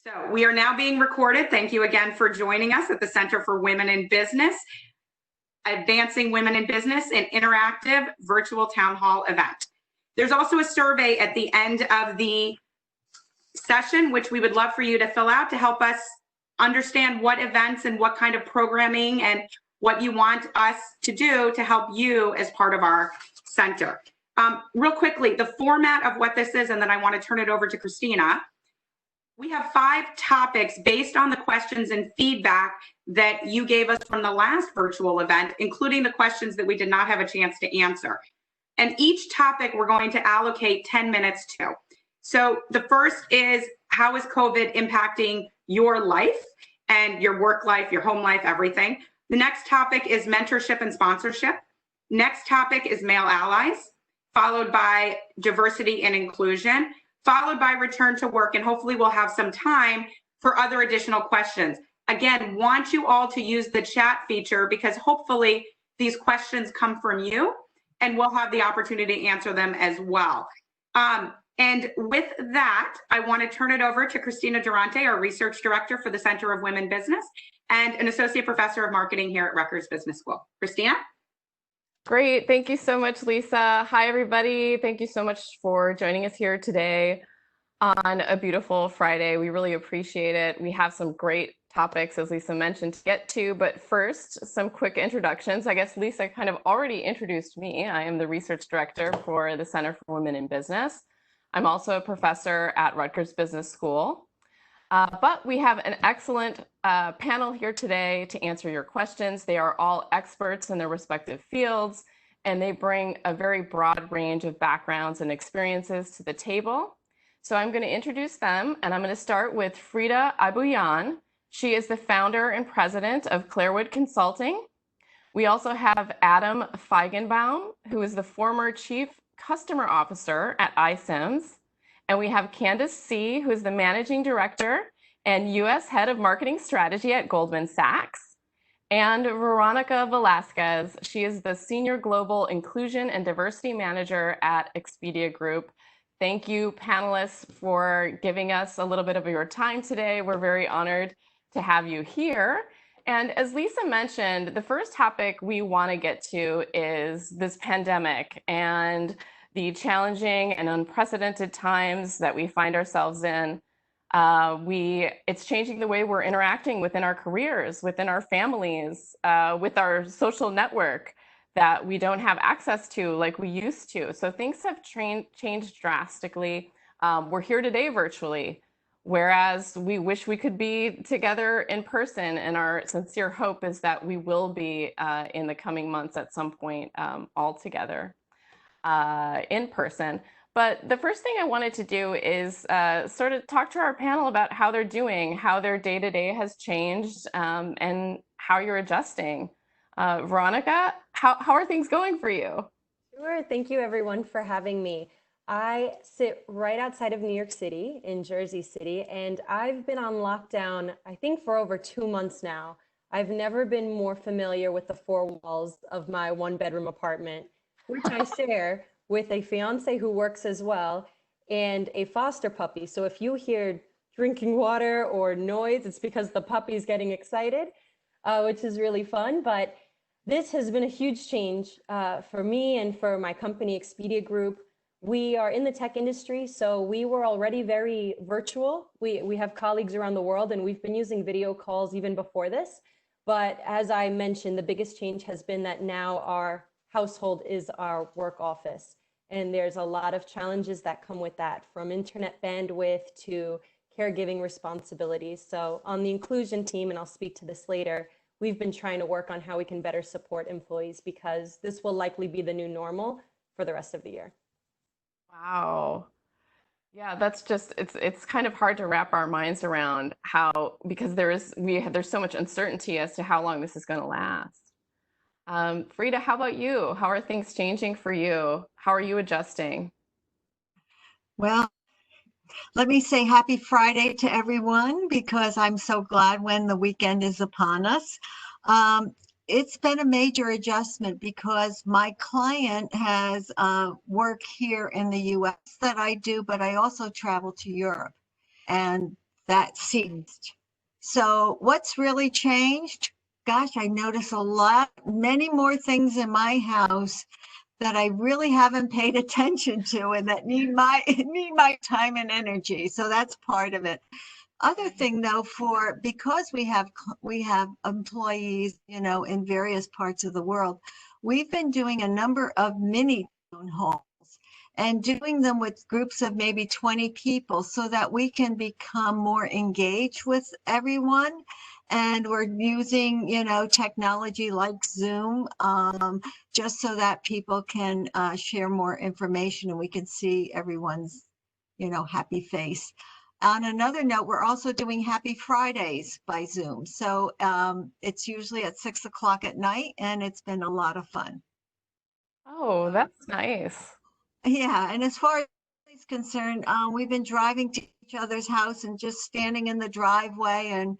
So we are now being recorded. Thank you again for joining us at the Center for Women in Business, Advancing Women in Business, an interactive virtual town hall event. There's also a survey at the end of the session, which we would love for you to fill out to help us understand what events and what kind of programming and what you want us to do to help you as part of our center. Real quickly, the format of what this is, and then I want to turn it over to Christina. We have 5 topics based on the questions and feedback that you gave us from the last virtual event, including the questions that we did not have a chance to answer. And each topic we're going to allocate 10 minutes to. So the first is, how is COVID impacting your life and your work life, your home life, everything? The next topic is mentorship and sponsorship. Next topic is male allies, followed by diversity and inclusion, followed by return to work, and hopefully we'll have some time for other additional questions. Again, want you all to use the chat feature because hopefully these questions come from you and we'll have the opportunity to answer them as well. And with that, I want to turn it over to Christina Durante, our Research Director for the Center of Women Business and an Associate Professor of Marketing here at Rutgers Business School. Christina? Great. Thank you so much, Lisa. Hi, everybody. Thank you so much for joining us here today on a beautiful Friday. We really appreciate it. We have some great topics, as Lisa mentioned, to get to. But first, some quick introductions. I guess Lisa kind of already introduced me. I am the Research Director for the Center for Women in Business. I'm also a professor at Rutgers Business School. But we have an excellent panel here today to answer your questions. They are all experts in their respective fields, and they bring a very broad range of backgrounds and experiences to the table. So I'm going to introduce them, and I'm going to start with Frida Abuyan. She is the founder and president of Clairwood Consulting. We also have Adam Feigenbaum, who is the former chief customer officer at iSIMS. And we have Candace C., who is the managing director and U.S. head of marketing strategy at Goldman Sachs. And Veronica Velasquez. She is the senior global inclusion and diversity manager at Expedia Group. Thank you, panelists, for giving us a little bit of your time today. We're very honored to have you here. And as Lisa mentioned, the first topic we want to get to is this pandemic and the challenging and unprecedented times that we find ourselves in. It's changing the way we're interacting within our careers, within our families, with our social network that we don't have access to like we used to. So things have changed drastically. We're here today virtually, whereas we wish we could be together in person. And our sincere hope is that we will be in the coming months at some point all together in person. But the first thing I wanted to do is sort of talk to our panel about how they're doing, how their day-to-day has changed, and how you're adjusting. Veronica, how are things going for you? Sure. Thank you, everyone, for having me. I sit right outside of New York City in Jersey City, and I've been on lockdown, I think, for over 2 months now. I've never been more familiar with the 4 walls of my 1-bedroom apartment, which I share with a fiance who works as well and a foster puppy. So if you hear drinking water or noise, it's because the puppy's getting excited, which is really fun. But this has been a huge change for me and for my company, Expedia Group. We are in the tech industry, so we were already very virtual. We have colleagues around the world, and we've been using video calls even before this. But as I mentioned, the biggest change has been that now our household is our work office. And there's a lot of challenges that come with that, from internet bandwidth to caregiving responsibilities. So on the inclusion team, and I'll speak to this later, we've been trying to work on how we can better support employees because this will likely be the new normal for the rest of the year. Wow. Yeah, that's just, it's kind of hard to wrap our minds around how, because there's so much uncertainty as to how long this is going to last. Frida, how about you? How are things changing for you? How are you adjusting? Well, let me say happy Friday to everyone because I'm so glad when the weekend is upon us. It's been a major adjustment because my client has work here in the US that I do, but I also travel to Europe. And that ceased. So what's really changed? Gosh, I notice many more things in my house that I really haven't paid attention to and that need my time and energy. So that's part of it. Other thing though, because we have employees, in various parts of the world, we've been doing a number of mini town halls and doing them with groups of maybe 20 people so that we can become more engaged with everyone. And we're using, technology like Zoom, just so that people can share more information and we can see everyone's, happy face. On another note, we're also doing Happy Fridays by Zoom. So it's usually at 6 o'clock at night, and it's been a lot of fun. Oh, that's nice. Yeah, and as far as is concerned, we've been driving to each other's house and just standing in the driveway and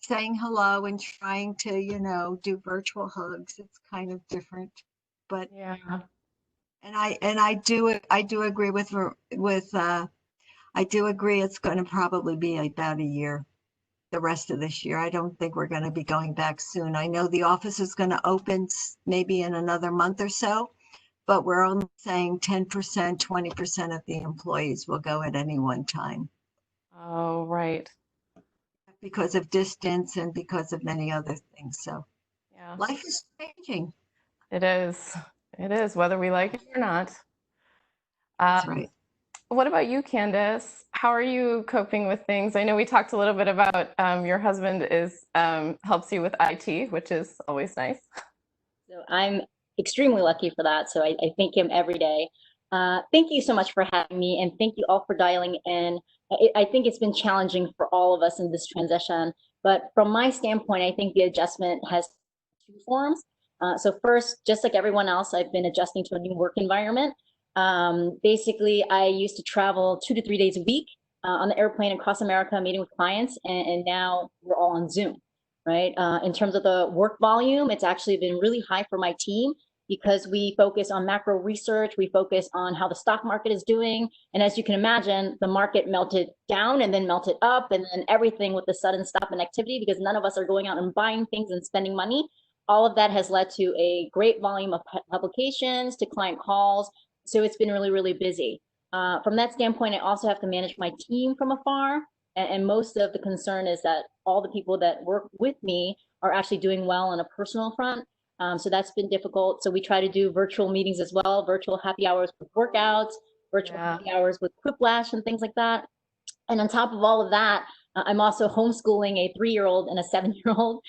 saying hello and trying to, do virtual hugs. It's kind of different, but Yeah. and I do agree I do agree it's going to probably be about a year, the rest of this year. I don't think we're going to be going back soon. I know the office is going to open maybe in another month or so, but we're only saying 10%, 20% of the employees will go at any one time Oh, right. because of distance and because of many other things. So Yeah, life is changing. it is. It is, whether we like it or not. That's Um, right. What about you, Candace? How are you coping with things? I know we talked a little bit about your husband helps you with IT, which is always nice. So I'm extremely lucky for that. So I thank him every day. Thank you so much for having me, and thank you all for dialing in. I think it's been challenging for all of us in this transition, but from my standpoint, I think the adjustment has two forms. So first, just like everyone else, I've been adjusting to a new work environment. Basically, I used to travel 2 to 3 days a week on the airplane across America, meeting with clients, and now we're all on Zoom. Right. In terms of the work volume, it's actually been really high for my team because we focus on macro research. We focus on how the stock market is doing. And as you can imagine, the market melted down and then melted up, and then everything with the sudden stop in activity because none of us are going out and buying things and spending money. All of that has led to a great volume of publications, to client calls. So it's been really, really busy. From that standpoint, I also have to manage my team from afar. And most of the concern is that all the people that work with me are actually doing well on a personal front. So that's been difficult. So we try to do virtual meetings as well, virtual happy hours with workouts, virtual happy hours with quiplash and things like that. And on top of all of that, I'm also homeschooling a 3-year-old and a 7-year-old.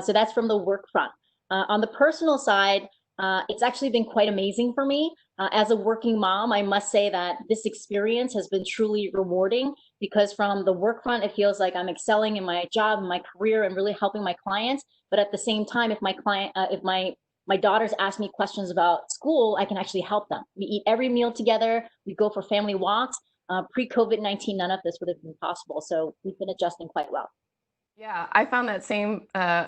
So that's from the work front. On the personal side, it's actually been quite amazing for me. As a working mom, I must say that this experience has been truly rewarding because from the work front, it feels like I'm excelling in my job, my career, and really helping my clients. But at the same time, if my daughters ask me questions about school, I can actually help them. We eat every meal together. We go for family walks. Pre-COVID-19, none of this would have been possible. So we've been adjusting quite well. Yeah, I found that same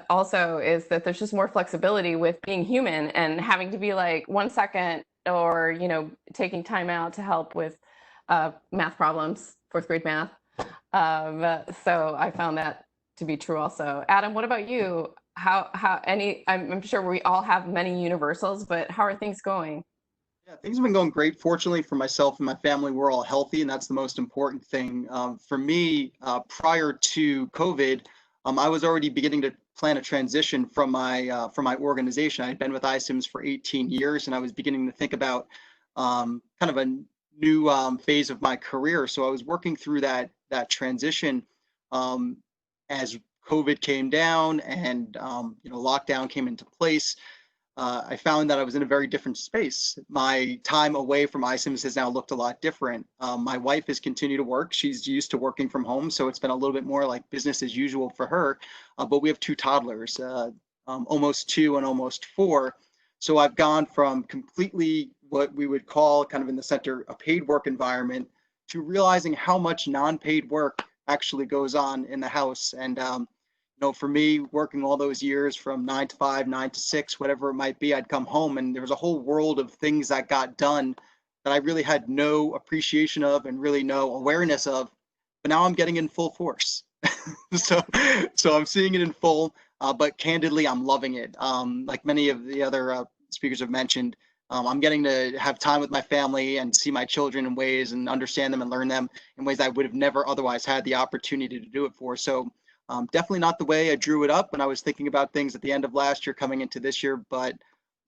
also is that there's just more flexibility with being human and having to be like 1 second or, taking time out to help with math problems, 4th grade math. So I found that to be true also. Adam, what about you? I'm sure we all have many universals, but how are things going? Yeah, things have been going great. Fortunately for myself and my family, we're all healthy, and that's the most important thing. For me, prior to COVID, I was already beginning to plan a transition from my organization. I had been with iSIMS for 18 years, and I was beginning to think about kind of a new phase of my career. So I was working through that transition as COVID came down and lockdown came into place. I found that I was in a very different space. My time away from iSIMS has now looked a lot different. My wife has continued to work. She's used to working from home, so it's been a little bit more like business as usual for her. But we have 2 toddlers, almost 2 and almost 4. So I've gone from completely what we would call kind of in the center a paid work environment to realizing how much non-paid work actually goes on in the house. And for me, working all those years from 9 to 5, 9 to 6, whatever it might be, I'd come home and there was a whole world of things that got done that I really had no appreciation of and really no awareness of but now I'm getting it in full force. So I'm seeing it in full, but candidly, I'm loving it. Like many of the other speakers have mentioned, I'm getting to have time with my family and see my children in ways and understand them and learn them in ways I would have never otherwise had the opportunity to do it for. So definitely not the way I drew it up when I was thinking about things at the end of last year coming into this year, but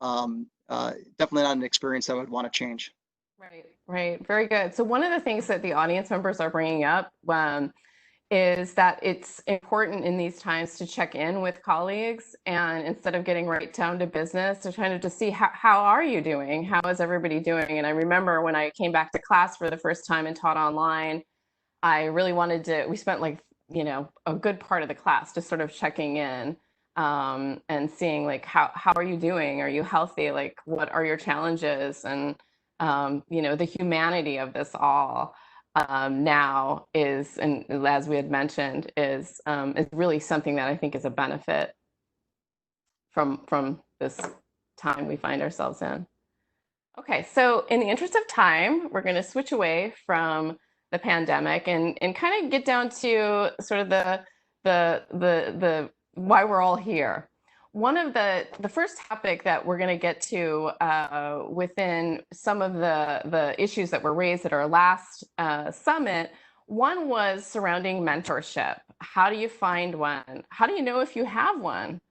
definitely not an experience I would want to change. Right, right. Very good. So one of the things that the audience members are bringing up is that it's important in these times to check in with colleagues, and instead of getting right down to business, to kind of just see how are you doing? How is everybody doing? And I remember when I came back to class for the first time and taught online, I really wanted to, we spent like, you know, a good part of the class just sort of checking in and seeing like, how are you doing? Are you healthy? Like, what are your challenges? And, you know, the humanity of this all now is, and as we had mentioned, is really something that I think is a benefit from this time we find ourselves in. Okay, so in the interest of time, we're going to switch away from the pandemic and kind of get down to sort of the why we're all here. One of the first topic that we're going to get to within some of the issues that were raised at our last summit, one was surrounding mentorship. How do you find one? How do you know if you have one?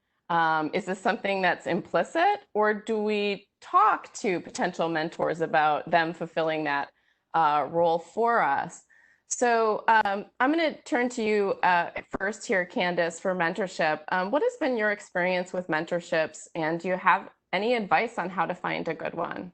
Is this something that's implicit, or do we talk to potential mentors about them fulfilling that role for us? So I'm going to turn to you first here, Candace, for mentorship. What has been your experience with mentorships, and do you have any advice on how to find a good one?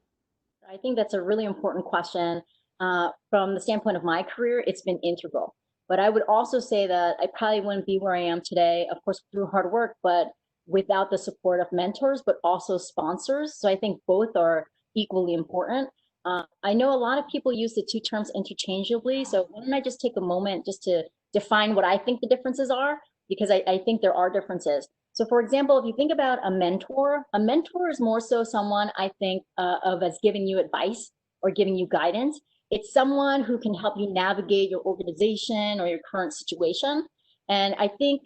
I think that's a really important question. From the standpoint of my career, it's been integral. But I would also say that I probably wouldn't be where I am today, of course, through hard work, but without the support of mentors, but also sponsors. So I think both are equally important. I know a lot of people use the two terms interchangeably. So why don't I just take a moment just to define what I think the differences are, because I think there are differences. So for example, if you think about a mentor is more so someone I think of as giving you advice or giving you guidance. It's someone who can help you navigate your organization or your current situation. And I think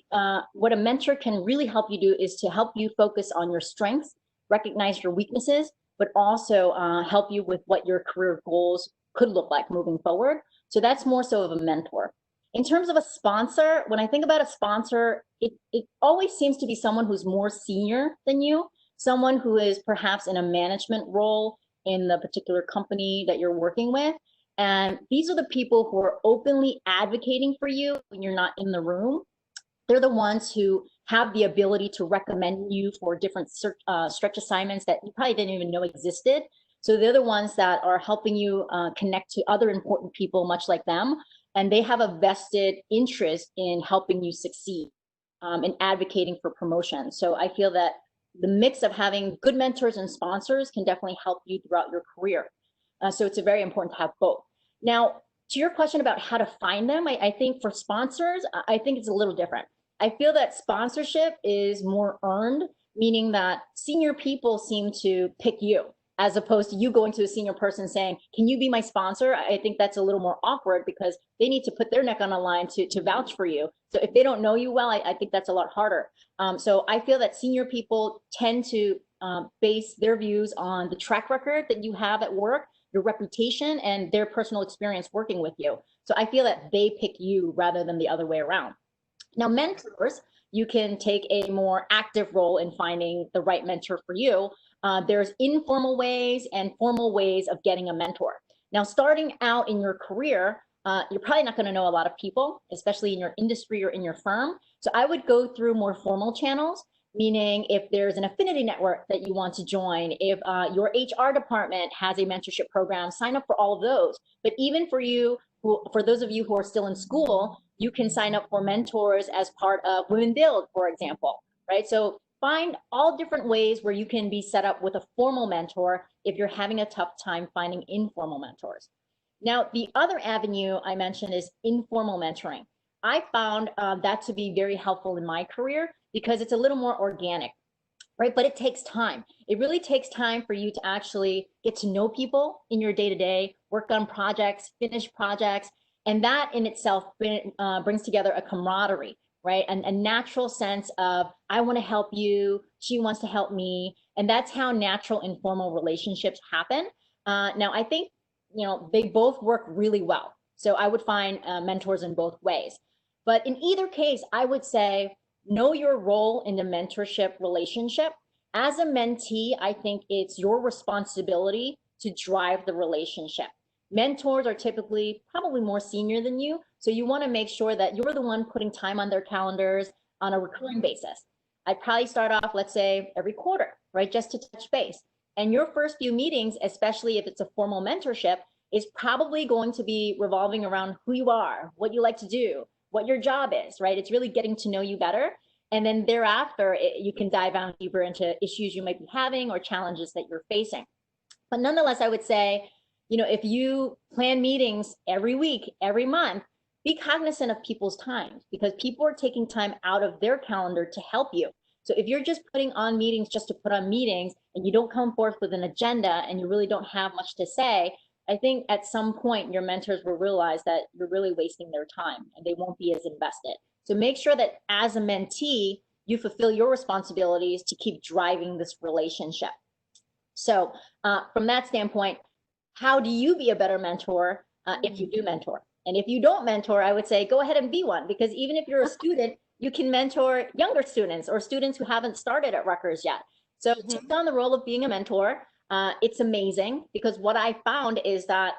what a mentor can really help you do is to help you focus on your strengths, recognize your weaknesses, but also help you with what your career goals could look like moving forward. So that's more so of a mentor. In terms of a sponsor, when I think about a sponsor, it always seems to be someone who's more senior than you, someone who is perhaps in a management role in the particular company that you're working with. And these are the people who are openly advocating for you when you're not in the room. They're the ones who have the ability to recommend you for different stretch assignments that you probably didn't even know existed. So they're the ones that are helping you connect to other important people much like them. And they have a vested interest in helping you succeed and advocating for promotion. So I feel that the mix of having good mentors and sponsors can definitely help you throughout your career. So it's very important to have both. Now, to your question about how to find them, I think for sponsors, I think it's a little different. I feel that sponsorship is more earned, meaning that senior people seem to pick you, as opposed to you going to a senior person saying, can you be my sponsor? I think that's a little more awkward because they need to put their neck on the line to vouch for you. So if they don't know you well, I think that's a lot harder. So I feel that senior people tend to base their views on the track record that you have at work, your reputation, and their personal experience working with you. So I feel that they pick you rather than the other way around. Now, mentors, you can take a more active role in finding the right mentor for you. There's informal ways and formal ways of getting a mentor. Now, starting out in your career, you're probably not going to know a lot of people, especially in your industry or in your firm. So I would go through more formal channels, meaning if there's an affinity network that you want to join, if your HR department has a mentorship program, sign up for all of those. But even for you, for those of you who are still in school, you can sign up for mentors as part of Women Build, for example, right? So find all different ways where you can be set up with a formal mentor if you're having a tough time finding informal mentors. Now, the other avenue I mentioned is informal mentoring. I found that to be very helpful in my career because it's a little more organic, right? But it takes time. It really takes time for you to actually get to know people in your day-to-day, work on projects, finish projects, And that in itself brings together a camaraderie, right? And a natural sense of, I want to help you, she wants to help me. And that's how natural informal relationships happen. Now, I think, they both work really well. So I would find mentors in both ways. But in either case, I would say, know your role in the mentorship relationship. As a mentee, I think it's your responsibility to drive the relationship. Mentors are typically probably more senior than you, so you want to make sure that you're the one putting time on their calendars on a recurring basis. I'd probably start off, let's say, every quarter, right, just to touch base. And your first few meetings, especially if it's a formal mentorship, is probably going to be revolving around who you are, what you like to do, what your job is, right? It's really getting to know you better. And then thereafter, you can dive down deeper into issues you might be having or challenges that you're facing. But nonetheless, I would say, if you plan meetings every week, every month, be cognizant of people's time, because people are taking time out of their calendar to help you. So if you're just putting on meetings just to put on meetings and you don't come forth with an agenda and you really don't have much to say, I think at some point your mentors will realize that you're really wasting their time and they won't be as invested. So make sure that as a mentee, you fulfill your responsibilities to keep driving this relationship. So from that standpoint, how do you be a better mentor if you do mentor? And if you don't mentor, I would say go ahead and be one, because even if you're a student, you can mentor younger students or students who haven't started at Rutgers yet. So take on the role of being a mentor. It's amazing, because what I found is that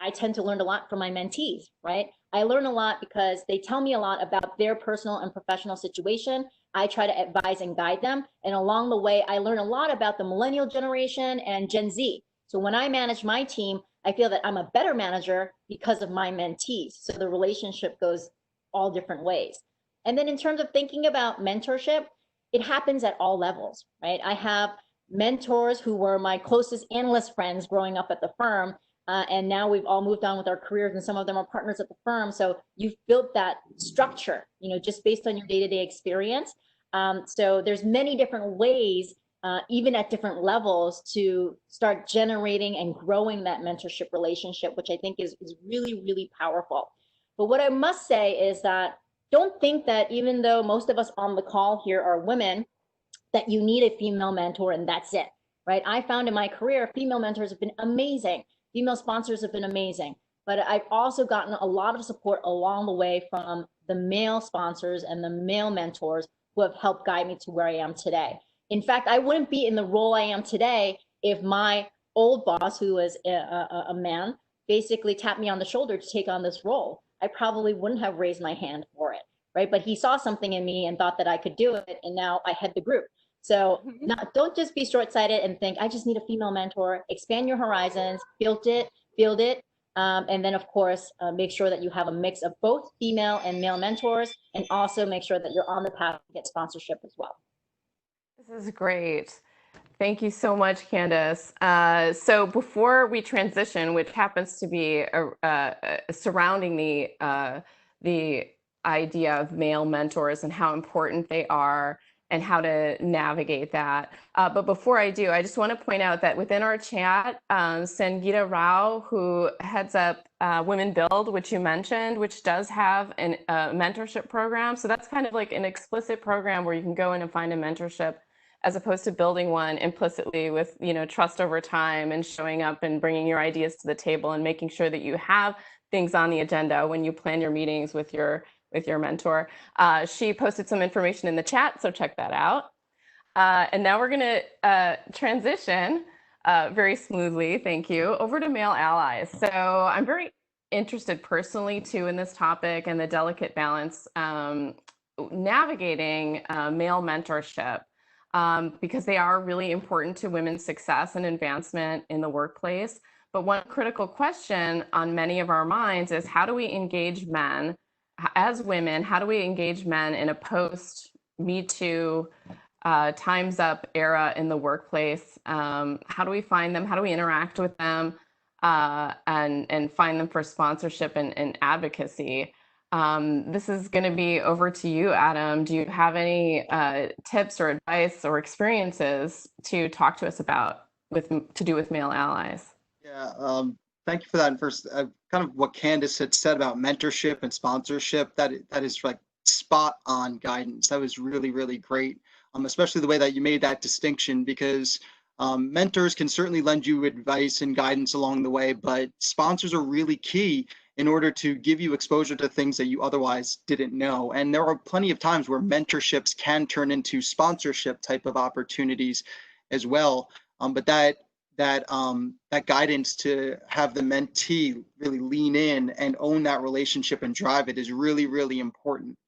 I tend to learn a lot from my mentees, right? I learn a lot because they tell me a lot about their personal and professional situation. I try to advise and guide them. And along the way, I learn a lot about the millennial generation and Gen Z. So when I manage my team, I feel that I'm a better manager because of my mentees. So the relationship goes all different ways. And then in terms of thinking about mentorship, it happens at all levels, right? I have mentors who were my closest analyst friends growing up at the firm. And now we've all moved on with our careers, and some of them are partners at the firm. So you've built that structure, just based on your day-to-day experience. So there's many different ways, even at different levels, to start generating and growing that mentorship relationship, which I think is really, really powerful. But what I must say is that don't think that even though most of us on the call here are women, that you need a female mentor and that's it, right? I found in my career, female mentors have been amazing. Female sponsors have been amazing, but I've also gotten a lot of support along the way from the male sponsors and the male mentors who have helped guide me to where I am today. In fact, I wouldn't be in the role I am today if my old boss, who was a man, basically tapped me on the shoulder to take on this role. I probably wouldn't have raised my hand for it, right? But he saw something in me and thought that I could do it, and now I head the group. So don't just be short-sighted and think, I just need a female mentor. Expand your horizons, build it, and then of course, make sure that you have a mix of both female and male mentors, and also make sure that you're on the path to get sponsorship as well. This is great. Thank you so much, Candace. So before we transition, which happens to be surrounding the idea of male mentors and how important they are and how to navigate that. But before I do, I just want to point out that within our chat, Sangeeta Rao, who heads up Women Build, which you mentioned, which does have a mentorship program. So that's kind of like an explicit program where you can go in and find a mentorship, as opposed to building one implicitly with, trust over time and showing up and bringing your ideas to the table and making sure that you have things on the agenda when you plan your meetings with your mentor. She posted some information in the chat, so check that out. And now we're going to transition very smoothly, thank you, over to male allies. So I'm very interested personally too in this topic and the delicate balance navigating male mentorship. Because they are really important to women's success and advancement in the workplace. But one critical question on many of our minds is, how do we engage men as women? How do we engage men in a post-Me Too, Time's Up era in the workplace? How do we find them? How do we interact with them and find them for sponsorship and advocacy? This is going to be over to you, Adam. Do you have any tips or advice or experiences to talk to us about to do with male allies? Yeah, Thank you for that. And first, kind of what Candace had said about mentorship and sponsorship, that is like spot on guidance. That was really, really great. Especially the way that you made that distinction, because mentors can certainly lend you advice and guidance along the way, but sponsors are really key in order to give you exposure to things that you otherwise didn't know. And there are plenty of times where mentorships can turn into sponsorship type of opportunities as well. But that guidance to have the mentee really lean in and own that relationship and drive it is really, really important.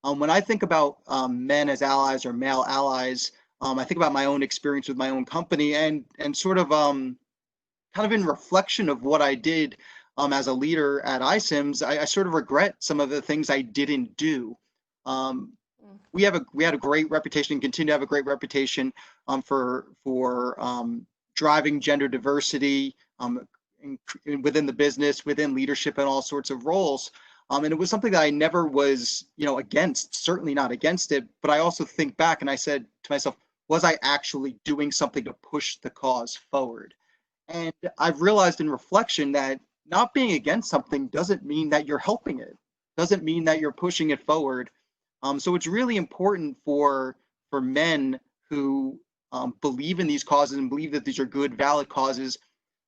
When I think about men as allies or male allies, I think about my own experience with my own company and sort of kind of in reflection of what I did as a leader at iCIMS, I sort of regret some of the things I didn't do. We had a great reputation and continue to have a great reputation for driving gender diversity within the business, within leadership, and all sorts of roles. And it was something that I never was, against, certainly not against it. But I also think back and I said to myself, was I actually doing something to push the cause forward? And I've realized in reflection that not being against something doesn't mean that you're helping it, doesn't mean that you're pushing it forward. So it's really important for men who believe in these causes and believe that these are good, valid causes,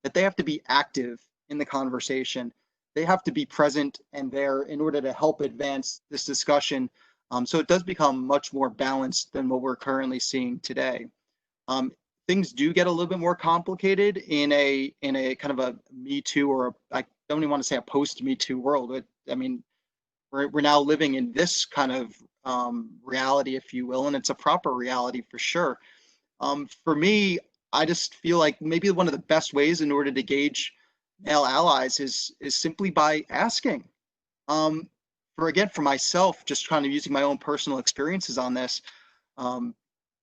that they have to be active in the conversation. They have to be present and there in order to help advance this discussion. So it does become much more balanced than what we're currently seeing today. Things do get a little bit more complicated in a kind of a Me Too, or I don't even want to say a post Me Too world. I mean, we're now living in this kind of reality, if you will, and it's a proper reality for sure. For me, I just feel like maybe one of the best ways in order to gauge male allies is simply by asking. For myself, just kind of using my own personal experiences on this,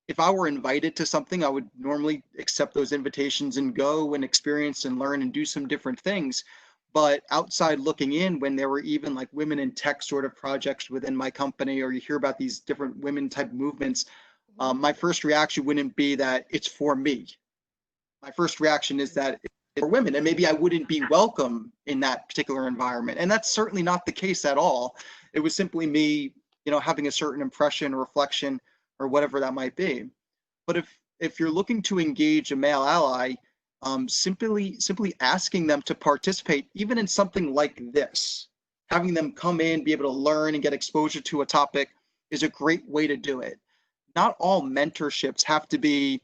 if I were invited to something, I would normally accept those invitations and go and experience and learn and do some different things. But outside looking in, when there were even like women in tech sort of projects within my company, or you hear about these different women type movements, my first reaction wouldn't be that it's for me. My first reaction is that it's for women, and maybe I wouldn't be welcome in that particular environment. And that's certainly not the case at all. It was simply me, having a certain impression or reflection or whatever that might be. But if you're looking to engage a male ally, simply asking them to participate, even in something like this, having them come in, be able to learn and get exposure to a topic, is a great way to do it. Not all mentorships have to be,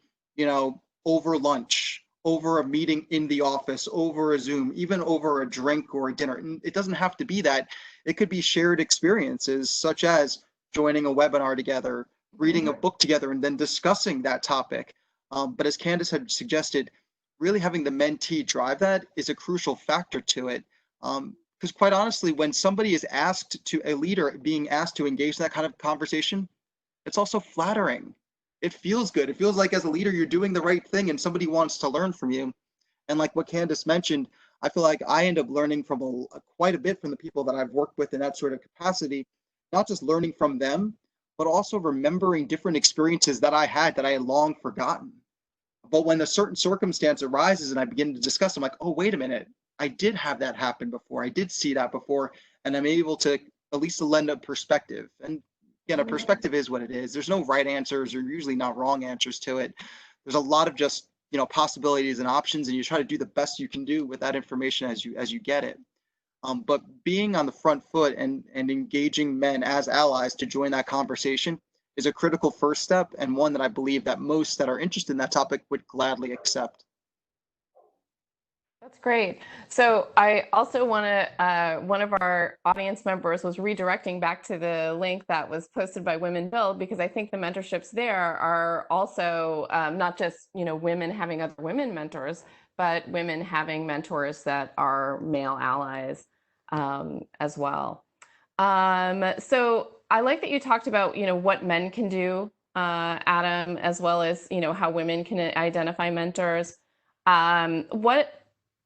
over lunch, over a meeting in the office, over a Zoom, even over a drink or a dinner. It doesn't have to be that. It could be shared experiences, such as joining a webinar together, reading a book together, and then discussing that topic. But as Candace had suggested, really having the mentee drive that is a crucial factor to it. Because quite honestly, when somebody is asked to, a leader being asked to engage in that kind of conversation, it's also flattering. It feels good. It feels like as a leader, you're doing the right thing and somebody wants to learn from you. And like what Candace mentioned, I feel like I end up learning from quite a bit from the people that I've worked with in that sort of capacity, not just learning from them, but also remembering different experiences that I had long forgotten. But when a certain circumstance arises and I begin to discuss, I'm like, oh, wait a minute, I did have that happen before. I did see that before, and I'm able to at least lend a perspective. And again, a perspective is what it is. There's no right answers or usually not wrong answers to it. There's a lot of just, possibilities and options, and you try to do the best you can do with that information as you get it. But being on the front foot and engaging men as allies to join that conversation is a critical first step, and one that I believe that most that are interested in that topic would gladly accept. That's great. So I also want to, one of our audience members was redirecting back to the link that was posted by Women Build, because I think the mentorships there are also not just, women having other women mentors, but women having mentors that are male allies as well. So I like that you talked about, what men can do, Adam, as well as, how women can identify mentors. What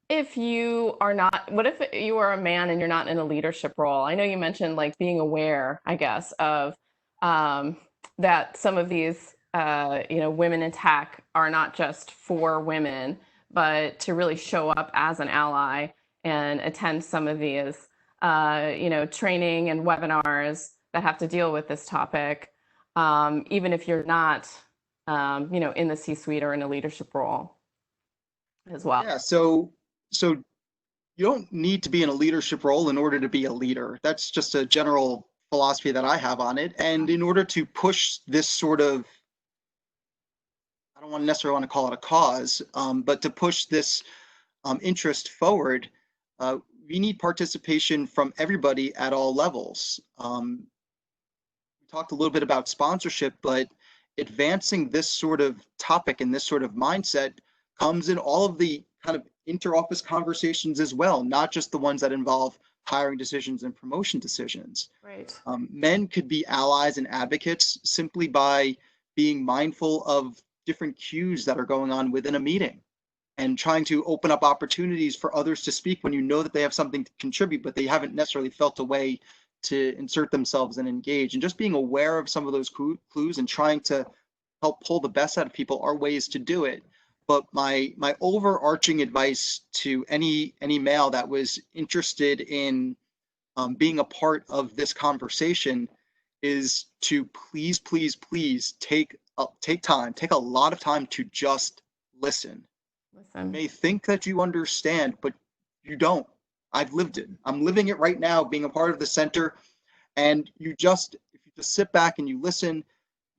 if you are a man and you're not in a leadership role? I know you mentioned like being aware, I guess, of that some of these, women in tech are not just for women, but to really show up as an ally. and attend some of these, training and webinars that have to deal with this topic, even if you're not, in the C-suite or in a leadership role as well. Yeah, so you don't need to be in a leadership role in order to be a leader. That's just a general philosophy that I have on it. And in order to push this sort of, I don't necessarily want to call it a cause, but to push this interest forward, we need participation from everybody at all levels. We talked a little bit about sponsorship, but advancing this sort of topic and this sort of mindset comes in all of the kind of inter-office conversations as well, not just the ones that involve hiring decisions and promotion decisions. Right. Men could be allies and advocates simply by being mindful of different cues that are going on within a meeting and trying to open up opportunities for others to speak when you know that they have something to contribute, but they haven't necessarily felt a way to insert themselves and engage. And just being aware of some of those clues and trying to help pull the best out of people are ways to do it. But my overarching advice to any male that was interested in being a part of this conversation is to please take a lot of time to just listen. You may think that you understand, but you don't. I've lived it. I'm living it right now, being a part of the center. And if you just sit back and you listen,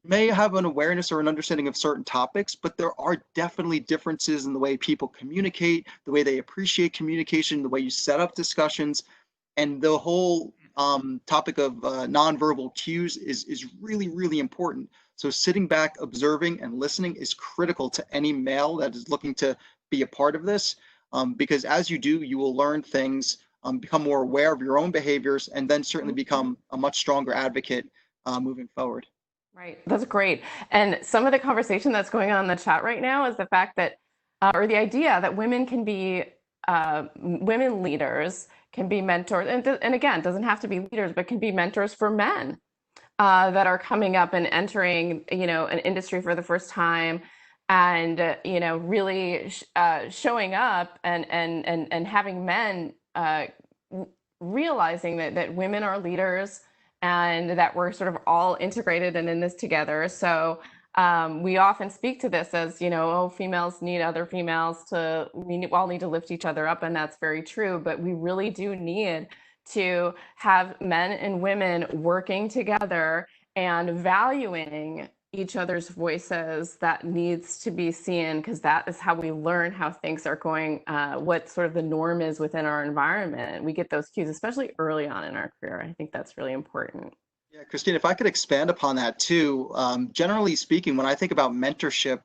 you may have an awareness or an understanding of certain topics, but there are definitely differences in the way people communicate, the way they appreciate communication, the way you set up discussions, and the whole topic of nonverbal cues is really, really important. So sitting back, observing, and listening is critical to any male that is looking to be a part of this, because as you do, you will learn things, become more aware of your own behaviors, and then certainly become a much stronger advocate moving forward. Right. That's great. And some of the conversation that's going on in the chat right now is the fact that, or the idea that women can be, women leaders can be mentors. And again, doesn't have to be leaders, but can be mentors for men that are coming up and entering, an industry for the first time, and, really showing up and having men realizing that women are leaders, and that we're sort of all integrated and in this together. So we often speak to this as, females need other females we all need to lift each other up, and that's very true. But we really do need to have men and women working together and valuing each other's voices. That needs to be seen, because that is how we learn how things are going, what sort of the norm is within our environment. We get those cues, especially early on in our career. I think that's really important. Yeah, Christine, if I could expand upon that too. Generally speaking, when I think about mentorship,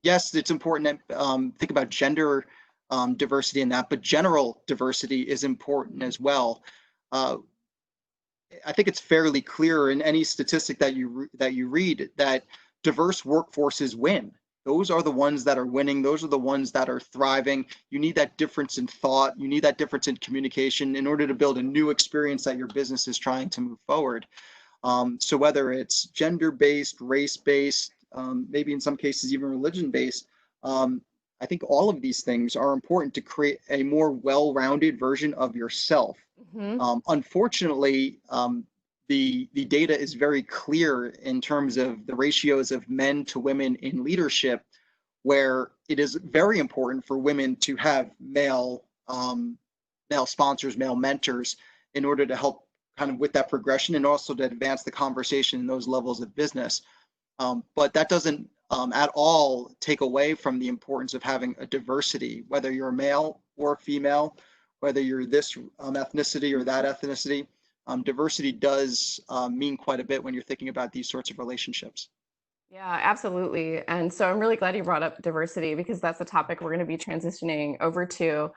yes, it's important to think about gender diversity in that, but general diversity is important as well. I think it's fairly clear in any statistic that you read that diverse workforces win. Those are the ones that are winning. Those are the ones that are thriving. You need that difference in thought. You need that difference in communication in order to build a new experience that your business is trying to move forward. So whether it's gender-based, race-based, maybe in some cases even religion-based, I think all of these things are important to create a more well-rounded version of yourself. Mm-hmm. Unfortunately, the data is very clear in terms of the ratios of men to women in leadership, where it is very important for women to have male sponsors, male mentors, in order to help kind of with that progression and also to advance the conversation in those levels of business. But that doesn't at all take away from the importance of having a diversity, whether you're a male or female, whether you're this ethnicity or that ethnicity. Diversity does mean quite a bit when you're thinking about these sorts of relationships. Yeah, absolutely. And so I'm really glad you brought up diversity, because that's a topic we're going to be transitioning over to,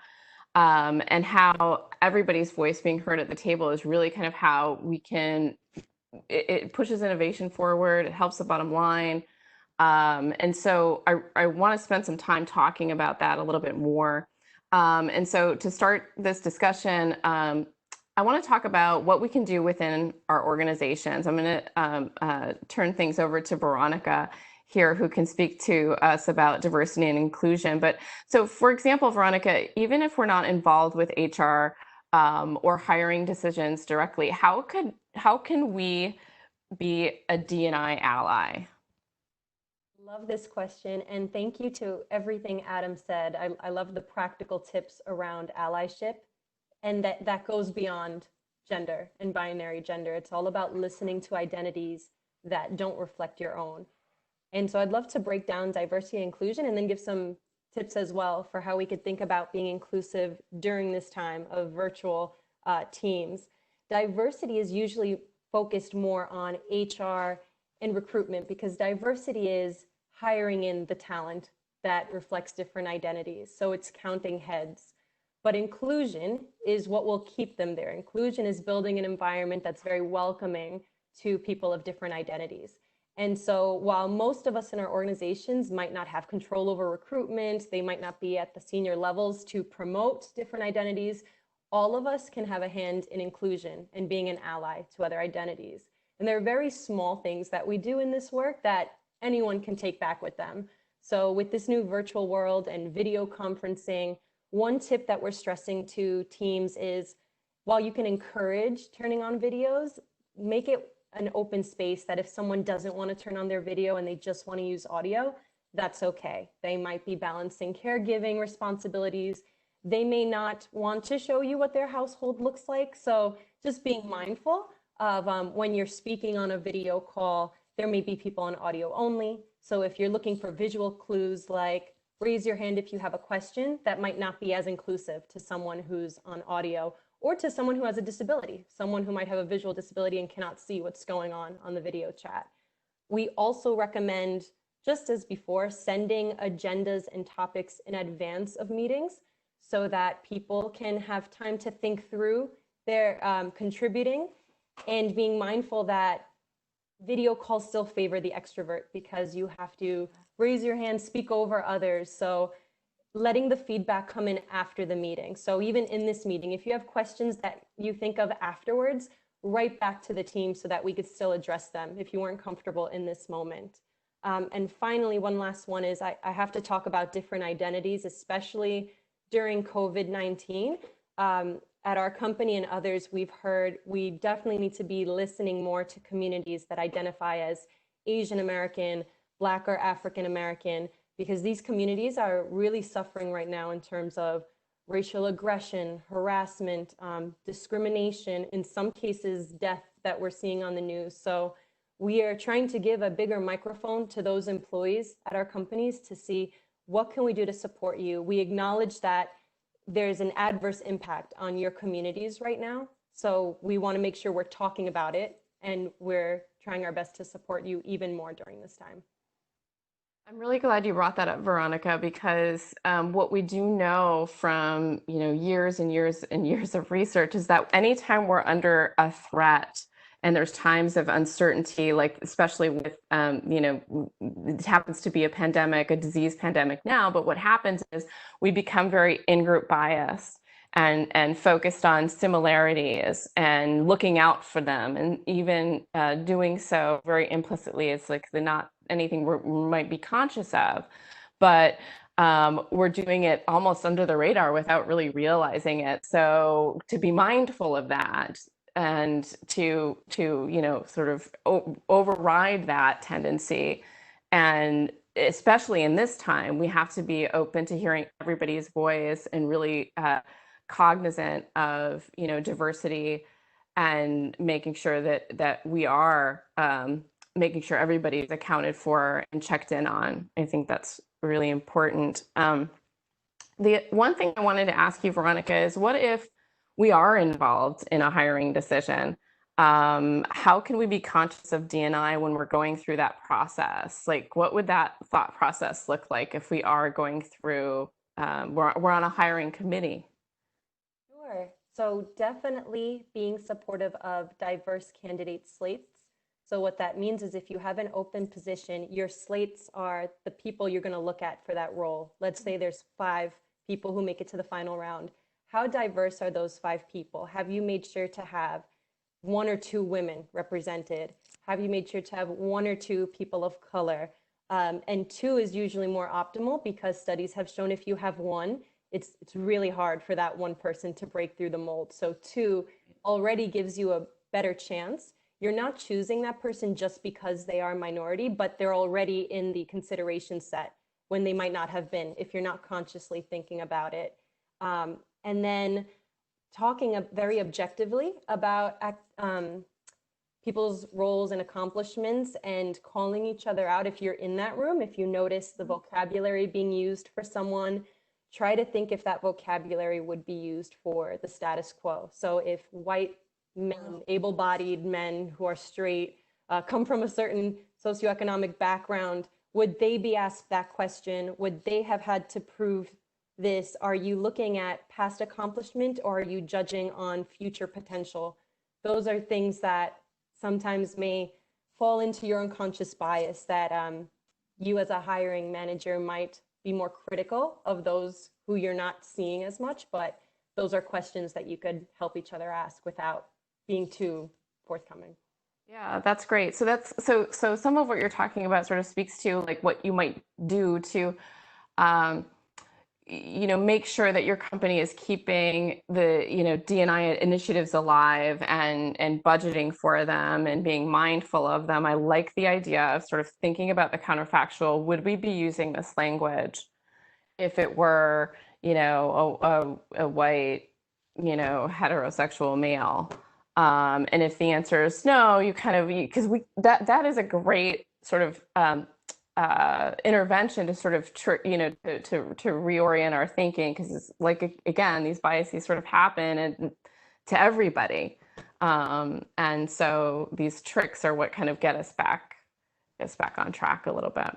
and how everybody's voice being heard at the table is really kind of how we can, it pushes innovation forward, it helps the bottom line. And so I want to spend some time talking about that a little bit more. And so to start this discussion, I want to talk about what we can do within our organizations. I'm going to turn things over to Veronica here who can speak to us about diversity and inclusion. But so, for example, Veronica, even if we're not involved with HR or hiring decisions directly, how can we be a D&I ally? Love this question, and thank you to everything Adam said. I love the practical tips around allyship, and that goes beyond gender and binary gender. It's all about listening to identities that don't reflect your own. And so I'd love to break down diversity and inclusion and then give some tips as well for how we could think about being inclusive during this time of virtual teams. Diversity is usually focused more on HR and recruitment because diversity is hiring in the talent that reflects different identities. So it's counting heads. But inclusion is what will keep them there. Inclusion is building an environment that's very welcoming to people of different identities. And so while most of us in our organizations might not have control over recruitment, they might not be at the senior levels to promote different identities, all of us can have a hand in inclusion and being an ally to other identities. And there are very small things that we do in this work that anyone can take back with them. So with this new virtual world and video conferencing, one tip that we're stressing to teams is while you can encourage turning on videos, make it an open space that if someone doesn't want to turn on their video and they just want to use audio, that's okay. They might be balancing caregiving responsibilities. They may not want to show you what their household looks like. So just being mindful of when you're speaking on a video call, there may be people on audio only. So if you're looking for visual clues like raise your hand if you have a question, that might not be as inclusive to someone who's on audio or to someone who has a disability, someone who might have a visual disability and cannot see what's going on the video chat. We also recommend, just as before, sending agendas and topics in advance of meetings so that people can have time to think through their contributing and being mindful that video calls still favor the extrovert because you have to raise your hand, speak over others. So letting the feedback come in after the meeting. So even in this meeting, if you have questions that you think of afterwards, write back to the team so that we could still address them if you weren't comfortable in this moment. And finally, one last one is I have to talk about different identities, especially during COVID-19. At our company and others, we've heard we definitely need to be listening more to communities that identify as Asian American, Black or African American, because these communities are really suffering right now in terms of racial aggression, harassment, discrimination, in some cases, death that we're seeing on the news. So we are trying to give a bigger microphone to those employees at our companies to see what can we do to support you. We acknowledge that there's an adverse impact on your communities right now. So we want to make sure we're talking about it and we're trying our best to support you even more during this time. I'm really glad you brought that up, Veronica, because what we do know from years and years and years of research is that anytime we're under a threat and there's times of uncertainty, like especially with it happens to be a pandemic, a disease pandemic now, but what happens is we become very in-group biased and focused on similarities and looking out for them, and even doing so very implicitly. It's like they're not anything we might be conscious of, but we're doing it almost under the radar without really realizing it. So to be mindful of that and to sort of override that tendency, and especially in this time, we have to be open to hearing everybody's voice and really cognizant of diversity and making sure that we are making sure everybody's accounted for and checked in on. I think that's really important. The one thing I wanted to ask you, Veronica, is what if we are involved in a hiring decision? How can we be conscious of D&I when we're going through that process? Like, what would that thought process look like if we are going through, we're on a hiring committee? Sure. So definitely being supportive of diverse candidate slates. So what that means is if you have an open position, your slates are the people you're going to look at for that role. Let's say there's 5 people who make it to the final round. How diverse are those 5 people? Have you made sure to have 1 or 2 women represented? Have you made sure to have 1 or 2 people of color? And 2 is usually more optimal because studies have shown if you have 1, it's really hard for that one person to break through the mold. So 2 already gives you a better chance. You're not choosing that person just because they are a minority, but they're already in the consideration set when they might not have been if you're not consciously thinking about it. And then talking very objectively about people's roles and accomplishments and calling each other out. If you're in that room, if you notice the vocabulary being used for someone, try to think if that vocabulary would be used for the status quo. So if white men, able-bodied men who are straight, come from a certain socioeconomic background, would they be asked that question? Would they have had to prove this? Are you looking at past accomplishment or are you judging on future potential? Those are things that sometimes may fall into your unconscious bias that you as a hiring manager might be more critical of those who you're not seeing as much, but those are questions that you could help each other ask without being too forthcoming. Yeah, that's great. So that's so some of what you're talking about sort of speaks to like what you might do to make sure that your company is keeping the D&I initiatives alive and budgeting for them and being mindful of them. I like the idea of sort of thinking about the counterfactual. Would we be using this language if it were a white heterosexual male? And if the answer is no, you kind of, because that is a great sort of intervention to sort of to reorient our thinking, because it's like, again, these biases sort of happen to everybody, and so these tricks are what kind of get us back on track a little bit.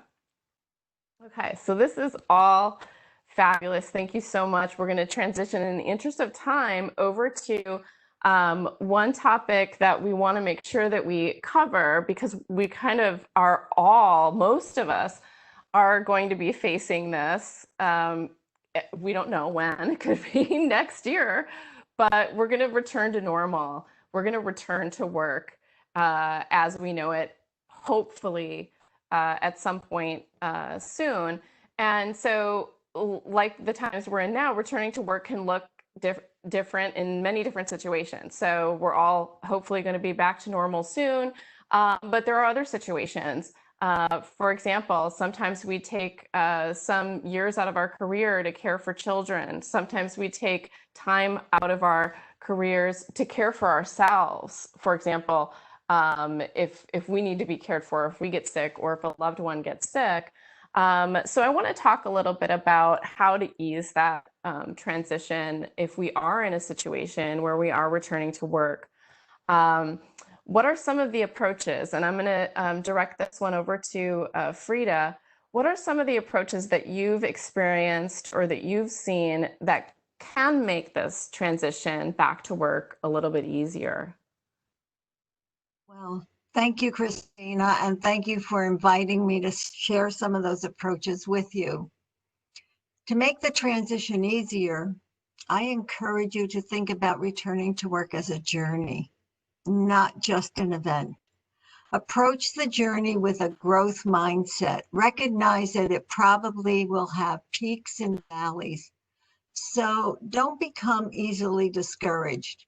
Okay, so this is all fabulous. Thank you so much. We're going to transition in the interest of time over to one topic that we want to make sure that we cover, because we kind of are most of us are going to be facing this. We don't know when, it could be next year, but we're going to return to normal. We're going to return to work as we know it, hopefully at some point soon. And so, like the times we're in now, returning to work can look different in many different situations. So we're all hopefully going to be back to normal soon, but there are other situations. For example, sometimes we take some years out of our career to care for children. Sometimes we take time out of our careers to care for ourselves. For example, if we need to be cared for, if we get sick, or if a loved one gets sick. So I want to talk a little bit about how to ease that transition if we are in a situation where we are returning to work. What are some of the approaches? And I'm going to direct this one over to Frida. What are some of the approaches that you've experienced or that you've seen that can make this transition back to work a little bit easier? Well, thank you, Christina, and thank you for inviting me to share some of those approaches with you. To make the transition easier, I encourage you to think about returning to work as a journey, not just an event. Approach the journey with a growth mindset. Recognize that it probably will have peaks and valleys. So don't become easily discouraged.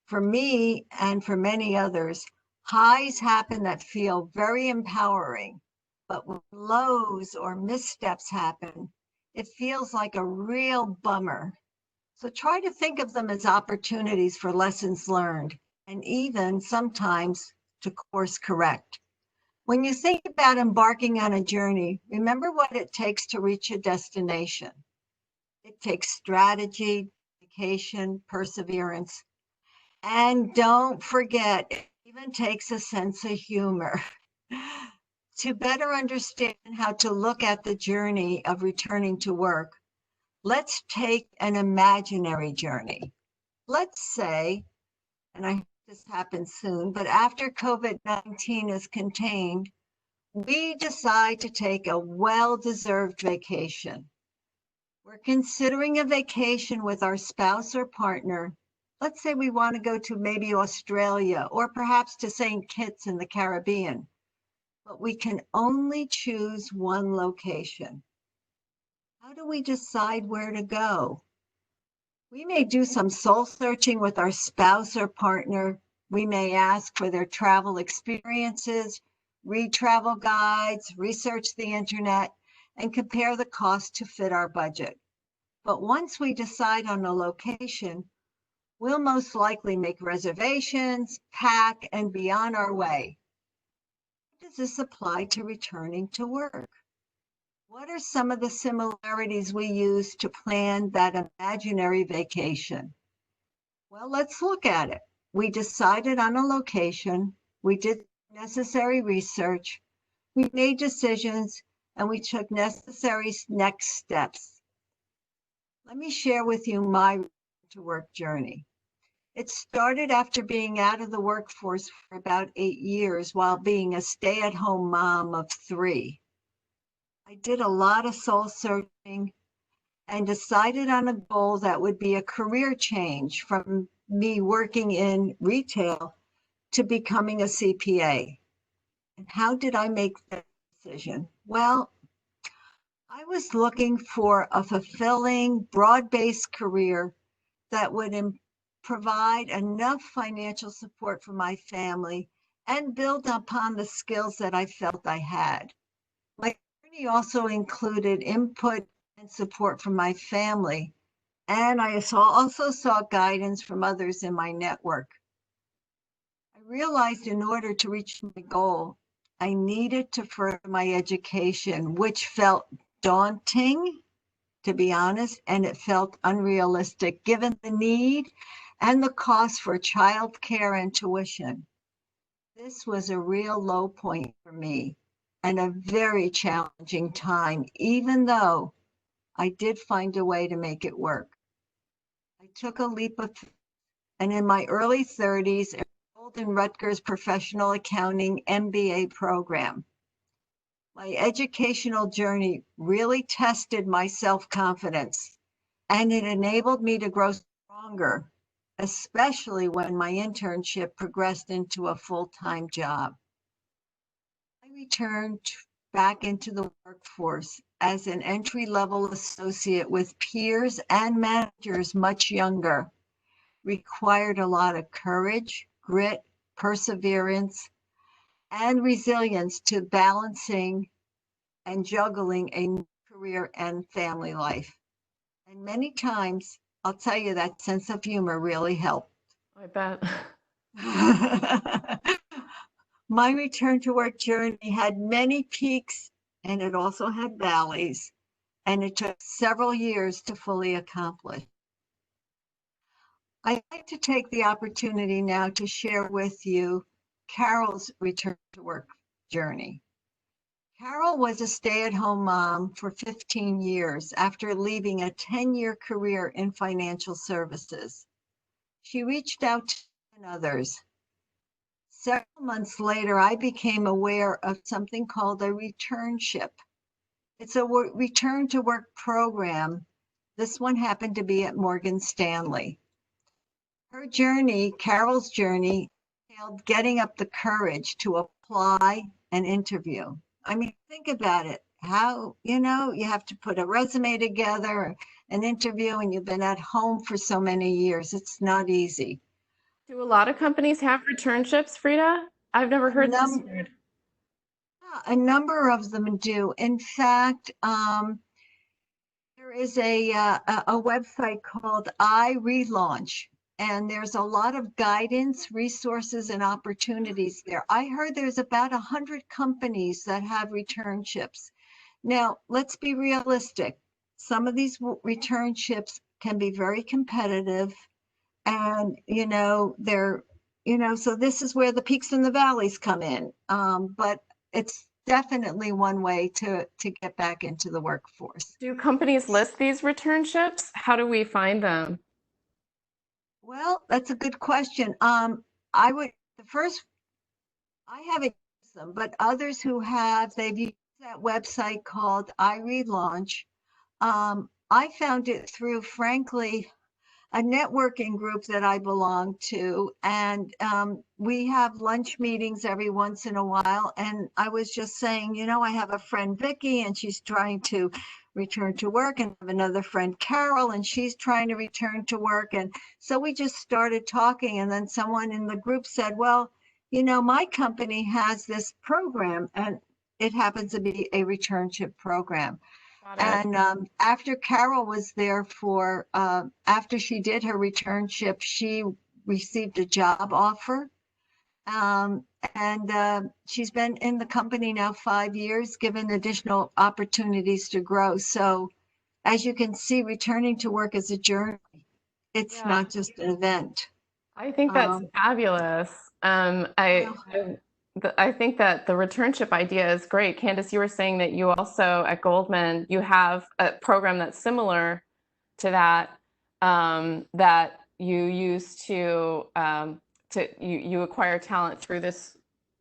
For me and for many others, highs happen that feel very empowering, but when lows or missteps happen, it feels like a real bummer. So try to think of them as opportunities for lessons learned, and even sometimes to course correct. When you think about embarking on a journey, remember what it takes to reach a destination. It takes strategy, dedication, perseverance, and don't forget, it even takes a sense of humor. To better understand how to look at the journey of returning to work, let's take an imaginary journey. Let's say, and I hope this happens soon, but after COVID-19 is contained, we decide to take a well-deserved vacation. We're considering a vacation with our spouse or partner. Let's say we want to go to maybe Australia or perhaps to St. Kitts in the Caribbean. but we can only choose one location. How do we decide where to go? We may do some soul searching with our spouse or partner. We may ask for their travel experiences, read travel guides, research the internet, and compare the cost to fit our budget. But once we decide on a location, we'll most likely make reservations, pack, and be on our way. How does this apply to returning to work? What are some of the similarities we use to plan that imaginary vacation? Well, let's look at it. We decided on a location, we did necessary research, we made decisions, and we took necessary next steps. Let me share with you my to work journey. It started after being out of the workforce for about 8 years while being a stay-at-home mom of 3. I did a lot of soul searching and decided on a goal that would be a career change from me working in retail to becoming a CPA. And how did I make that decision? Well, I was looking for a fulfilling, broad-based career that would provide enough financial support for my family and build upon the skills that I felt I had. My journey also included input and support from my family, and I also sought guidance from others in my network. I realized in order to reach my goal, I needed to further my education, which felt daunting, to be honest, and it felt unrealistic given the need and the cost for childcare and tuition. This was a real low point for me and a very challenging time, even though I did find a way to make it work. I took a leap of faith, and in my early 30s, enrolled in Rutgers Professional Accounting MBA program. My educational journey really tested my self-confidence, and it enabled me to grow stronger, especially when my internship progressed into a full-time job. I returned back into the workforce as an entry-level associate with peers and managers much younger. Required a lot of courage, grit, perseverance, and resilience to balancing and juggling a career and family life. And many times, I'll tell you, that sense of humor really helped. I bet. My return to work journey had many peaks and it also had valleys, and it took several years to fully accomplish. I'd like to take the opportunity now to share with you Carol's return to work journey. Carol was a stay-at-home mom for 15 years after leaving a 10-year career in financial services. She reached out to others. Several months later, I became aware of something called a returnship. It's a return to work program. This one happened to be at Morgan Stanley. Her journey, Carol's journey, entailed getting up the courage to apply and interview. I mean, think about it. How, you have to put a resume together, an interview, and you've been at home for so many years. It's not easy. Do a lot of companies have returnships, Frida? I've never heard this word. A number of them do. In fact, there is a website called iRelaunch, and there's a lot of guidance, resources, and opportunities there. I heard there's about 100 companies that have returnships. Now, let's be realistic. Some of these returnships can be very competitive, and so this is where the peaks and the valleys come in. But it's definitely one way to get back into the workforce. Do companies list these returnships? How do we find them? Well, that's a good question. I haven't used them, but others who have, they've used that website called iRelaunch. I found it through, frankly, a networking group that I belong to, and we have lunch meetings every once in a while. And I was just saying, you know, I have a friend Vicky, and she's trying to return to work, and I have another friend Carol, and she's trying to return to work. And so we just started talking, and then someone in the group said, well, you know, my company has this program, and it happens to be a returnship program. And after Carol was there for, after she did her returnship, she received a job offer. And she's been in the company now 5 years, given additional opportunities to grow. So as you can see, returning to work is a journey. It's Yeah. not just an event. I think that's fabulous. I think that the returnship idea is great. Candace, you were saying that you also at Goldman, you have a program that's similar to that, that you use to you acquire talent through this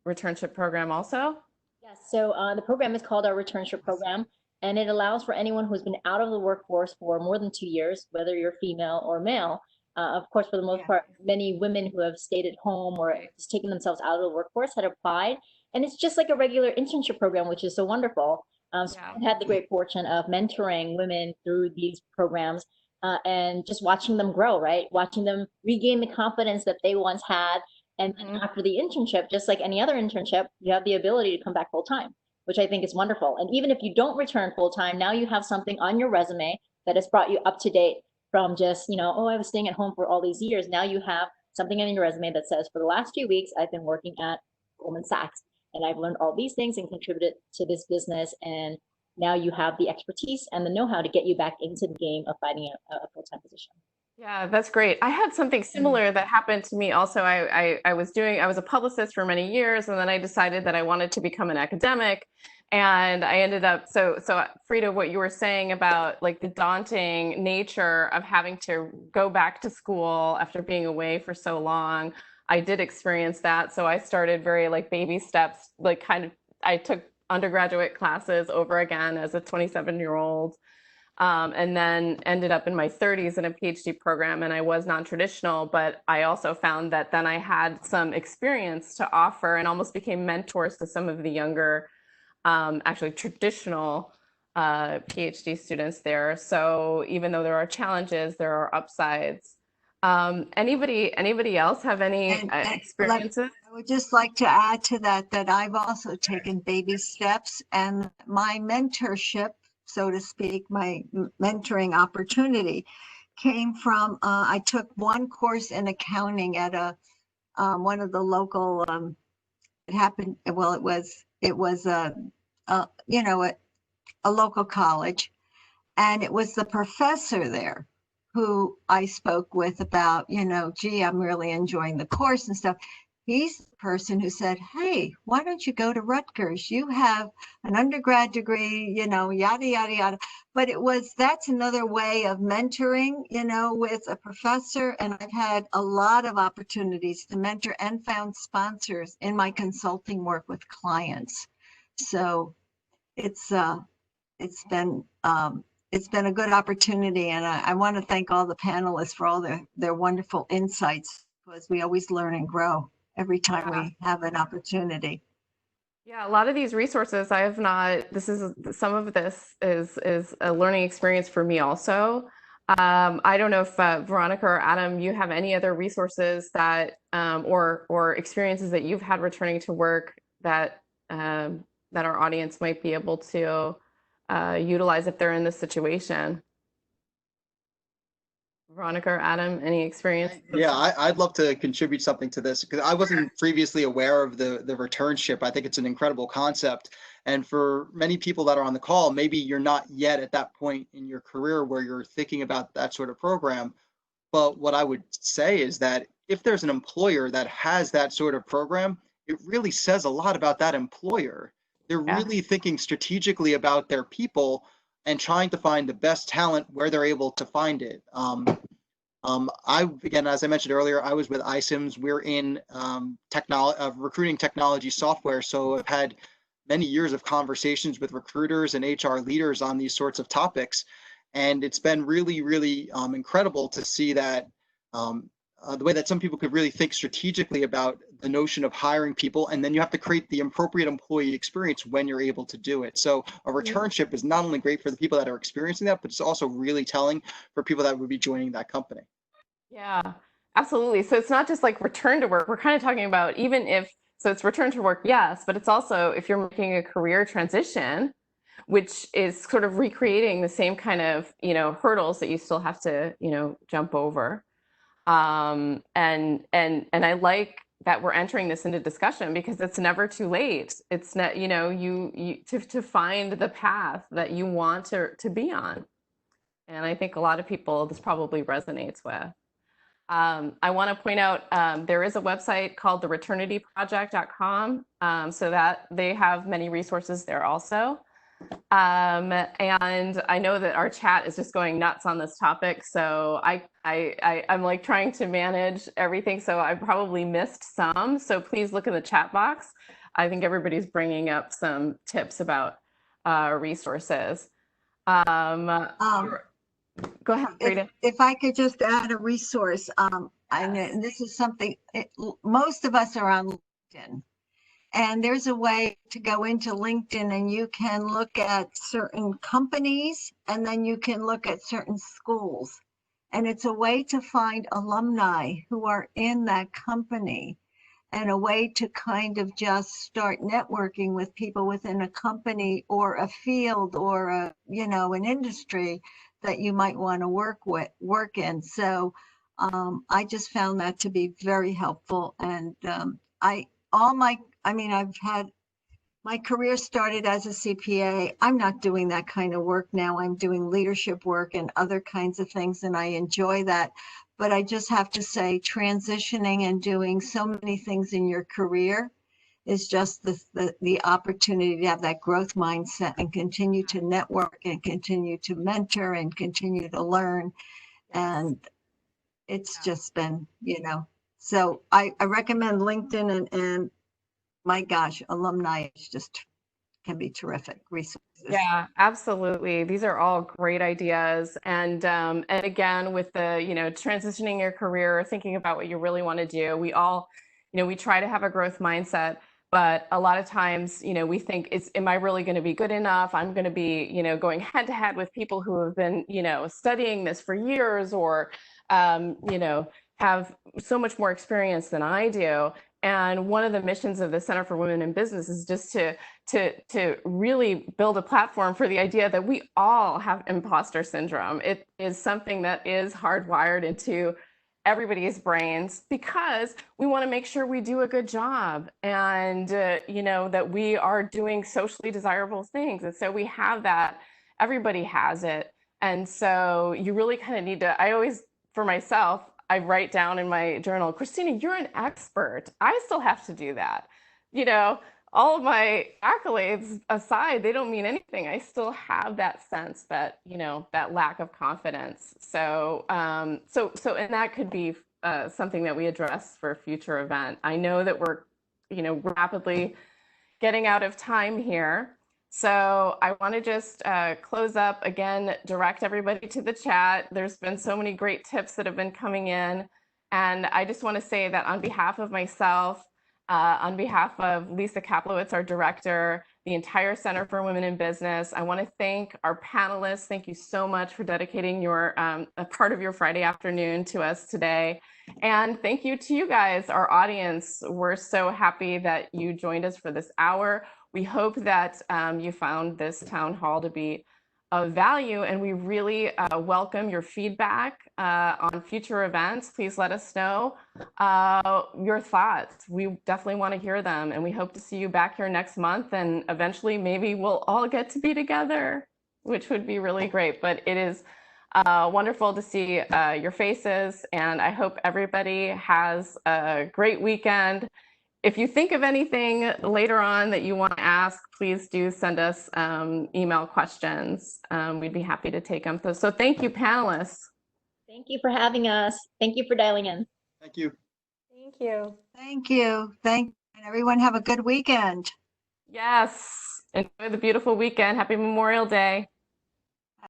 returnship program also? Yes, so the program is called our returnship program, and it allows for anyone who's been out of the workforce for more than 2 years, whether you're female or male. Of course, for the most part, many women who have stayed at home or just taken themselves out of the workforce had applied. And it's just like a regular internship program, which is so wonderful. So I've had the great fortune of mentoring women through these programs and just watching them grow, right? Watching them regain the confidence that they once had. And then after the internship, just like any other internship, you have the ability to come back full time, which I think is wonderful. And even if you don't return full time, now you have something on your resume that has brought you up to date from just, you know, oh, I was staying at home for all these years. Now you have something on your resume that says, for the last few weeks, I've been working at Goldman Sachs, and I've learned all these things and contributed to this business. And now you have the expertise and the know-how to get you back into the game of finding a full-time position. Yeah, that's great. I had something similar that happened to me also. I was a publicist for many years, and then I decided that I wanted to become an academic. And I ended up, so Frida, what you were saying about like the daunting nature of having to go back to school after being away for so long, I did experience that. So I started very like baby steps, like I took undergraduate classes over again as a 27-year-old. And then ended up in my 30s in a PhD program, and I was non-traditional, but I also found that then I had some experience to offer and almost became mentors to some of the younger, actually traditional PhD students there. So even though there are challenges, there are upsides. Anybody else have any experiences? I would just like to add to that I've also taken baby steps, and my mentorship, so to speak, my mentoring opportunity came from, I took one course in accounting at one of the local, it happened, well, it was you know, a local college, and it was the professor there who I spoke with about, you know, gee, I'm really enjoying the course and stuff. He's the person who said, hey, why don't you go to Rutgers? You have an undergrad degree, you know, yada, yada, yada. But that's another way of mentoring, you know, with a professor. And I've had a lot of opportunities to mentor and found sponsors in my consulting work with clients. So it's been a good opportunity. And I want to thank all the panelists for all their wonderful insights, because we always learn and grow every time we have an opportunity. Yeah, a lot of these resources some of this is a learning experience for me also. I don't know if Veronica or Adam, you have any other resources that or experiences that you've had returning to work that our audience might be able to utilize if they're in this situation. Veronica or Adam, any experience? Yeah, I'd love to contribute something to this, because I wasn't previously aware of the returnship. I think it's an incredible concept. And for many people that are on the call, maybe you're not yet at that point in your career where you're thinking about that sort of program. But what I would say is that if there's an employer that has that sort of program, it really says a lot about that employer. They're really thinking strategically about their people and trying to find the best talent where they're able to find it. Again, as I mentioned earlier, I was with iCIMS. We're in recruiting technology software, so I've had many years of conversations with recruiters and HR leaders on these sorts of topics. And it's been really, really incredible to see that the way that some people could really think strategically about the notion of hiring people, and then you have to create the appropriate employee experience when you're able to do it. So a returnship is not only great for the people that are experiencing that, but it's also really telling for people that would be joining that company. Yeah, absolutely. So it's not just like return to work. We're kind of talking about even if, so it's return to work, yes, but it's also if you're making a career transition, which is sort of recreating the same kind of, hurdles that you still have to, jump over. And I like that we're entering this into discussion because it's never too late. It's not, you to find the path that you want to be on. And I think a lot of people this probably resonates with. I want to point out there is a website called thereternityproject.com, so that they have many resources there also. And I know that our chat is just going nuts on this topic, so I'm like trying to manage everything, so I probably missed some. So please look in the chat box. I think everybody's bringing up some tips about resources. Go ahead, Rita. If I could just add a resource, and this is something, most of us are on LinkedIn. And there's a way to go into LinkedIn and you can look at certain companies and then you can look at certain schools. And it's a way to find alumni who are in that company and a way to kind of just start networking with people within a company or a field or an industry that you might want to work in. So I just found that to be very helpful. And I've had my career started as a CPA. I'm not doing that kind of work now. I'm doing leadership work and other kinds of things, and I enjoy that. But I just have to say, transitioning and doing so many things in your career is just the opportunity to have that growth mindset and continue to network and continue to mentor and continue to learn. And it's just been, so I recommend LinkedIn and my gosh, alumni is just can be terrific resources. Yeah, absolutely. These are all great ideas. And again, with the, transitioning your career, thinking about what you really want to do, we all, we try to have a growth mindset, but a lot of times, we think am I really going to be good enough? I'm going to be, going head to head with people who have been, studying this for years or, have so much more experience than I do. And one of the missions of the Center for Women in Business is just to really build a platform for the idea that we all have imposter syndrome. It is something that is hardwired into everybody's brains because we want to make sure we do a good job and, that we are doing socially desirable things. And so we have that, everybody has it. And so you really kind of need to, for myself, I write down in my journal, Christina, you're an expert. I still have to do that. All of my accolades aside, they don't mean anything. I still have that sense that, that lack of confidence. So, and that could be something that we address for a future event. I know that we're, rapidly getting out of time here. So I want to just close up again, direct everybody to the chat. There's been so many great tips that have been coming in. And I just want to say that on behalf of myself, on behalf of Lisa Kaplowitz, our director, the entire Center for Women in Business, I want to thank our panelists. Thank you so much for dedicating a part of your Friday afternoon to us today. And thank you to you guys, our audience. We're so happy that you joined us for this hour. We hope that you found this town hall to be of value, and we really welcome your feedback on future events. Please let us know your thoughts. We definitely want to hear them, and we hope to see you back here next month, and eventually maybe we'll all get to be together, which would be really great. But it is wonderful to see your faces, and I hope everybody has a great weekend. If you think of anything later on that you want to ask, please do send us email questions. We'd be happy to take them. So thank you, panelists. Thank you for having us. Thank you for dialing in. Thank you. Thank you. Thank you. And everyone have a good weekend. Yes. Enjoy the beautiful weekend. Happy Memorial Day.